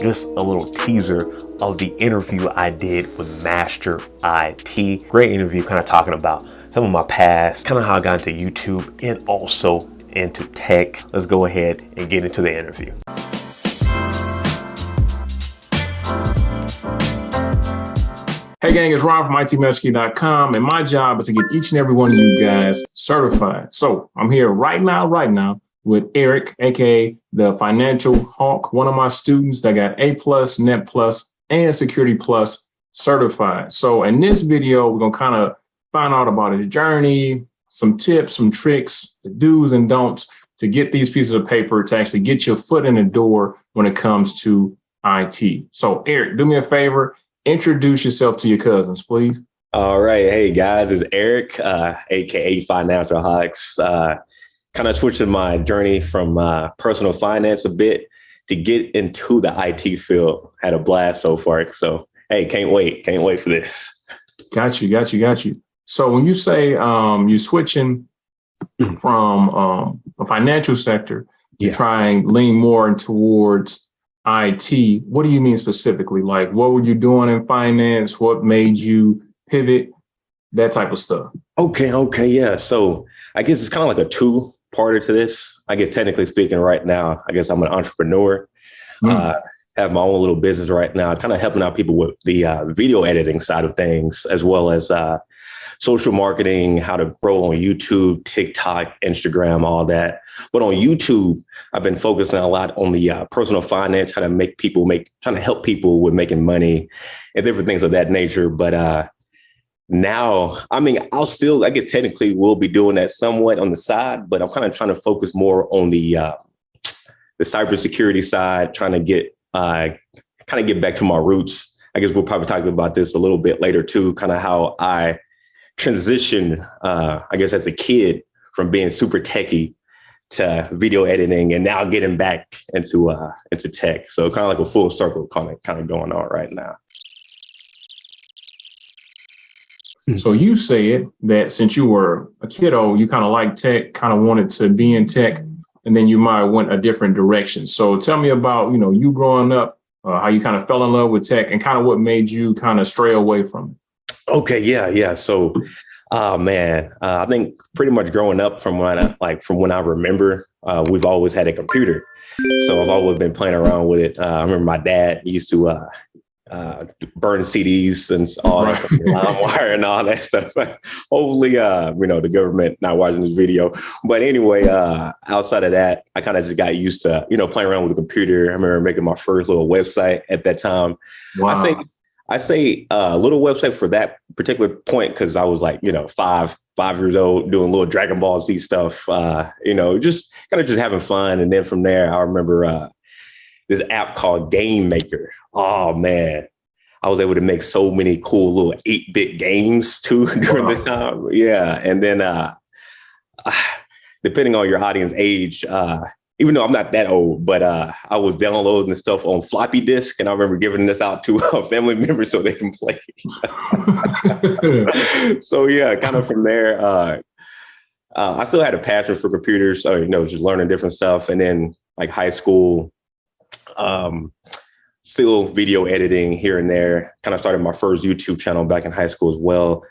just a little teaser of the interview I did with Master IT. Great interview, kind of talking about some of my past, kind of how I got into YouTube and also into tech. Let's go ahead and get into the interview. Hey gang, it's Ron from ITMesky.com, and my job is to get each and every one of you guys certified. So I'm here right now with Eric, aka the Financial Hawk, one of my students that got A+, Net Plus, and Security Plus certified. So in this video, we're gonna kind of find out about his journey, some tips, some tricks, the do's and don'ts to get these pieces of paper to actually get your foot in the door when it comes to IT. So Eric, do me a favor. Introduce yourself to your cousins, please. All right. Hey, guys, it's Eric, aka Financial Hawks. Kind of switching my journey from personal finance a bit to get into the IT field. Had a blast so far. So, hey, can't wait for this. Got you. So when you say you're switching from the financial sector to try and lean more towards IT, what do you mean specifically? Like, what were you doing in finance? What made you pivot? That type of stuff. Okay. Yeah. So I guess it's kind of like a two-parter to this. I guess technically speaking right now, I guess I'm an entrepreneur. Have my own little business right now, kind of helping out people with the video editing side of things, as well as social marketing, how to grow on YouTube, TikTok, Instagram, all that. But on YouTube, I've been focusing a lot on the personal finance, trying to help people with making money and different things of that nature. But now, I guess technically will be doing that somewhat on the side, but I'm kind of trying to focus more on the cybersecurity side, trying to get back to my roots. I guess we'll probably talk about this a little bit later too, kind of how I transition, I guess, as a kid from being super techie to video editing and now getting back into tech. So kind of like a full circle kind of going on right now. So you said that since you were a kiddo, you kind of liked tech, kind of wanted to be in tech, and then you might have went a different direction. So tell me about, you growing up, how you kind of fell in love with tech and kind of what made you kind of stray away from it. Okay. Yeah. So, I think pretty much growing up from when I remember, we've always had a computer. So I've always been playing around with it. I remember my dad used to burn CDs and all that, LimeWire and all that stuff. Hopefully, the government not watching this video. But anyway, outside of that, I kind of just got used to, playing around with the computer. I remember making my first little website at that time. Wow. I say a little website for that particular point because I was like, 5 years old doing little Dragon Ball Z stuff, just kind of just having fun. And then from there, I remember this app called Game Maker. Oh, man, I was able to make so many cool little 8-bit games too during this time. Yeah. And then depending on your audience age, even though I'm not that old, but I was downloading the stuff on floppy disk, and I remember giving this out to family members so they can play. So yeah, kind of from there, I still had a passion for computers, just learning different stuff. And then like high school, still video editing here and there. Kind of started my first YouTube channel back in high school as well.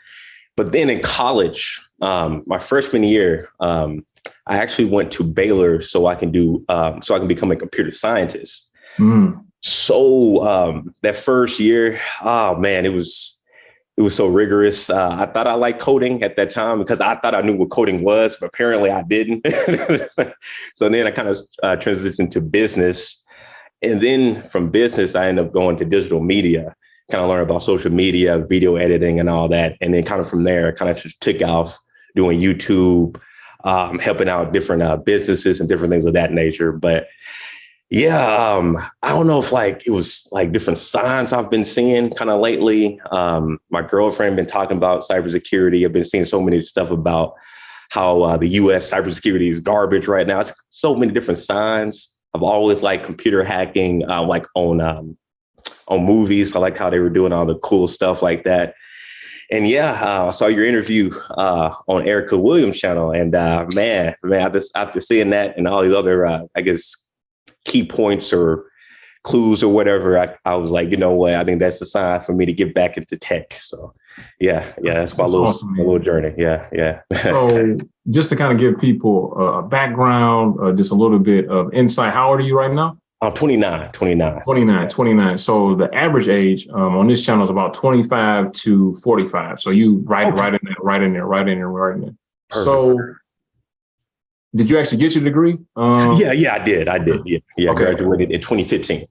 But then in college, my freshman year, I actually went to Baylor so I can become a computer scientist. So that first year, oh man, it was so rigorous. I thought I liked coding at that time because I thought I knew what coding was, but apparently I didn't. So then I kind of transitioned to business. And then from business, I ended up going to digital media, kind of learn about social media, video editing and all that. And then kind of from there, kind of just took off doing YouTube, helping out different businesses and different things of that nature. But yeah, I don't know if it was different signs I've been seeing kind of lately. My girlfriend been talking about cybersecurity. I've been seeing so many stuff about how the U.S. cybersecurity is garbage right now. It's so many different signs. I've always liked computer hacking, on movies. I like how they were doing all the cool stuff like that. And I saw your interview on Erica Williams' channel, and man, after seeing that and all these other, key points or clues or whatever, I was like, you know what, I think that's a sign for me to get back into tech. So that's my little journey. Yeah. So just to kind of give people a background, just a little bit of insight. How old are you right now? I'm 29. So the average age on this channel is about 25 to 45. So you right in there. Perfect. So did you actually get your degree? I did. Yeah. Okay. Graduated in 2015.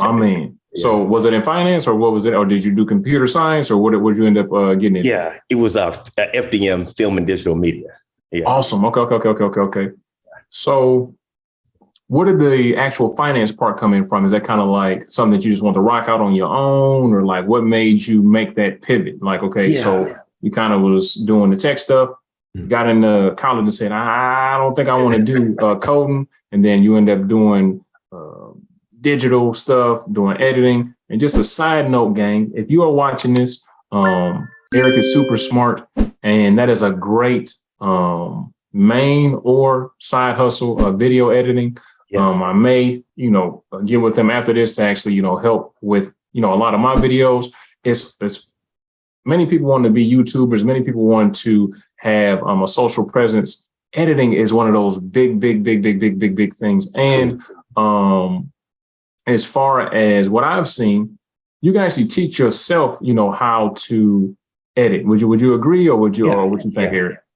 I mean, so was it in finance or what was it? Or did you do computer science or what did you end up getting into? Yeah, it was FDM, film and digital media. Yeah. Awesome. Okay. So where did the actual finance part come in from? Is that kind of like something that you just want to rock out on your own, or like what made you make that pivot? Like, so you kind of was doing the tech stuff, got into college and said, I don't think I want to do coding. And then you end up doing digital stuff, doing editing. And just a side note, gang, if you are watching this, Eric is super smart, and that is a great main or side hustle of video editing. Yeah. I may, get with him after this to actually, help with, a lot of my videos. It's many people want to be YouTubers. Many people want to have a social presence. Editing is one of those big things. And as far as what I've seen, you can actually teach yourself, how to edit. Would you agree, or would you think, Eric?